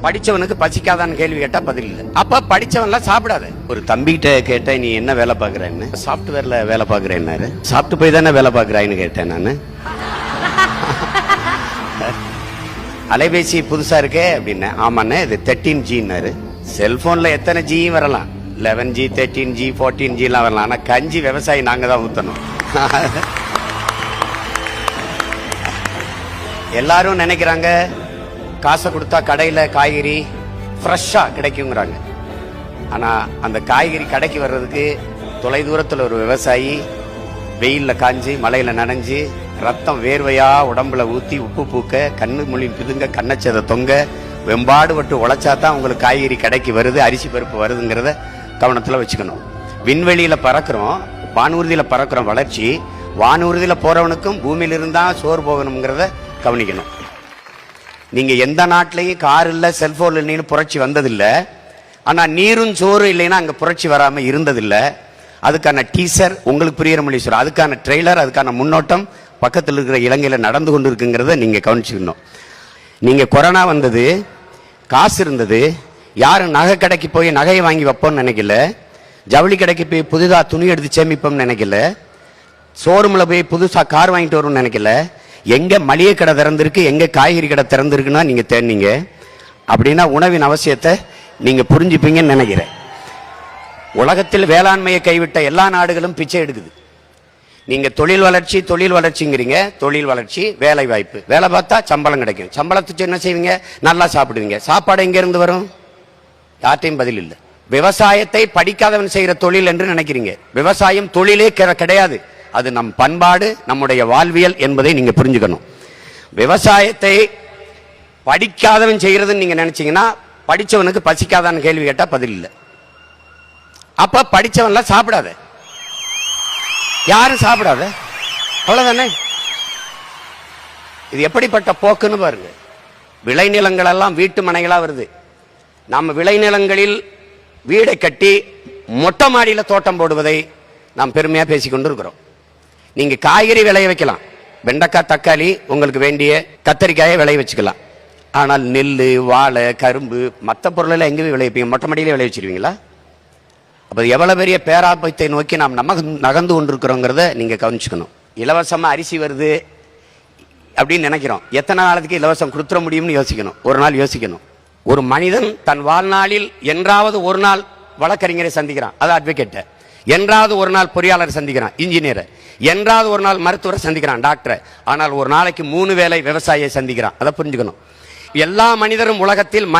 படிச்சவனுக்கு பசிக்காதான்னு கேள்வி கேட்டா பதில் இல்லை. அப்ப படிச்சவன்லாம் சாப்பிடாத. ஒரு தம்பிகிட்ட கேட்ட நீ என்ன வேலை பாக்குறேன்னு, சாப்ட்வேர்ல வேலை பாக்குறேன்னாரு. சாப்பிட்டு போய் தானே வேலை பாக்குறான்னு கேட்டேன் நானு. அலைபேசி புதுசா இருக்கே அப்படின்னு. ஆமாண்ணே இது 13Gன்னாரு. செல்போன்ல எத்தனை ஜி வரலாம், 11G 13G 14G எல்லாம் வரலாம். ஆனா கஞ்சி விவசாயி நாங்க தான் ஊத்தணும். எல்லாரும் நினைக்கிறாங்க காசை கொடுத்தா கடையில காய்கறி ஃப்ரெஷ்ஷா கிடைக்குங்கிறாங்க. ஆனா அந்த காய்கறி கடைக்கு வர்றதுக்கு தொலை தூரத்துல ஒரு விவசாயி வெயில்ல காஞ்சி மழையில நனைஞ்சு ரத்தம் வேர்வையா உடம்புல ஊத்தி உப்பு பூக்க கண்ணு மொழி பிதுங்க கண்ணச்சதை தொங்க வெம்பாடு பட்டு உழைச்சாதான் உங்களுக்கு காய்கறி கடைக்கு வருது, அரிசி பருப்பு வருதுங்கிறத கவனத்துல வச்சுக்கணும். விண்வெளியில பறக்கிறோம், வானூர்தியில பறக்கிறோம். வளர்ச்சி வானூர்தியில போறவனுக்கும் பூமியில இருந்தா சோறு போகணுங்கிறத கவனிக்கணும். நீங்க எந்த நாட்டிலையும் கார் இல்ல செல்போன் இல்லைன்னு புரட்சி வந்ததில்லை. ஆனா நீரும் சோறு இல்லைன்னா அங்க புரட்சி வராம இருந்ததில்லை. அதுக்கான டீசர் உங்களுக்கு புரியுற மொழி சொல்ற, அதுக்கான ட்ரெய்லர், அதுக்கான முன்னோட்டம் பக்கத்தில் இருக்கிற இலங்கையில நடந்து கொண்டு இருக்குங்கிறத நீங்க கவனிச்சுக்கணும். நீங்க கொரோனா வந்தது, காசு இருந்தது, யாரும் நகை கடைக்கு போய் நகையை வாங்கி வைப்போம்னு நினைக்கல, ஜவுளி கடைக்கு போய் புதுதா துணி எடுத்து சேமிப்போம்னு நினைக்கல, ஷோரூம்ல போய் புதுசா கார் வாங்கிட்டு வரும்னு நினைக்கல. எங்க மளிகை கடை திறந்திருக்கு, எங்க காய்கறி கடை திறந்திருக்குன்னா நீங்க தேடினீங்க. அப்படின்னா உணவின் அவசியத்தை நீங்க புரிஞ்சுப்பீங்கன்னு நினைக்கிறேன். உலகத்தில் வேளாண்மையை கைவிட்ட எல்லா நாடுகளும் பிச்சை எடுக்குது. நீங்க தொழில் வளர்ச்சி தொழில் வளர்ச்சிங்கிறீங்க. தொழில் வளர்ச்சி, வேலை வாய்ப்பு, வேலை பார்த்தா சம்பளம் கிடைக்கும். சம்பளத்துக்கு என்ன செய்வீங்க? நல்லா சாப்பிடுவீங்க. சாப்பாடு எங்க இருந்து வரும்? யார்ட்டையும் பதில் இல்லை. விவசாயத்தை படிக்காதவன் செய்யற தொழில் என்று நினைக்கிறீங்க. விவசாயம் தொழிலே கிடையாது, அது நம் பண்பாடு, நம்முடைய வாழ்வியல் என்பதை நீங்க புரிஞ்சுக்கணும். விவசாயத்தை படிக்காதவன் செய்யறதுன்னு நீங்க நினைச்சீங்கன்னா படிச்சவனுக்கு பசிக்காதான்னு கேள்வி கேட்டா பதில் இல்லை. அப்ப படிச்சவன்லாம் சாப்பிடாத, யாரும் சாப்பிடாத, அவ்வளவுதானே. இது எப்படிப்பட்ட போக்குன்னு பாருங்க. விளைநிலங்கள் எல்லாம் வீட்டு மனைகளா வருது. நம்ம விளைநிலங்களில் வீடை கட்டி மொட்டை மாடியில தோட்டம் போடுவதை நாம் பெருமையா பேசிக்கொண்டு இருக்கிறோம். நீங்க காய்கறி விளைய வைக்கலாம், வெண்டைக்காய் தக்காளி உங்களுக்கு வேண்டிய கத்தரிக்காயை விளைய வச்சுக்கலாம். ஆனால் நெல் வாழை கரும்பு மற்ற பொருளெல்லாம் எங்கே விளைவிப்பீங்க? மொட்டை மாடியிலே விளைய வச்சிருவீங்களா? அப்போ எவ்வளவு பெரிய பேராபத்தை நோக்கி நாம் நகர்ந்து கொண்டிருக்கிறோங்கிறத நீங்க கவனிச்சுக்கணும். இலவசமா அரிசி வருது அப்படின்னு நினைக்கிறோம். எத்தனை நாளைக்கு இலவசம் கொடுத்துட முடியும்னு யோசிக்கணும். ஒரு நாள் யோசிக்கணும். ஒரு மனிதன் தன் வாழ்நாளில் என்றாவது ஒரு நாள் வழக்கறிஞரை சந்திக்கிறான், அது அட்வொகேட். என்றாவது ஒரு நாள் பொறியாளர் சந்திக்கிறான், இன்ஜினியர். என்றாவது ஒரு நாள் மருத்துவரை சந்திக்கிறான், டாக்டர். ஆனால் ஒரு நாளைக்கு 3 வேளை விவசாயியை சந்திக்கிறான். அதை புரிஞ்சுக்கணும். எல்லா மனிதரும் உலகத்தில்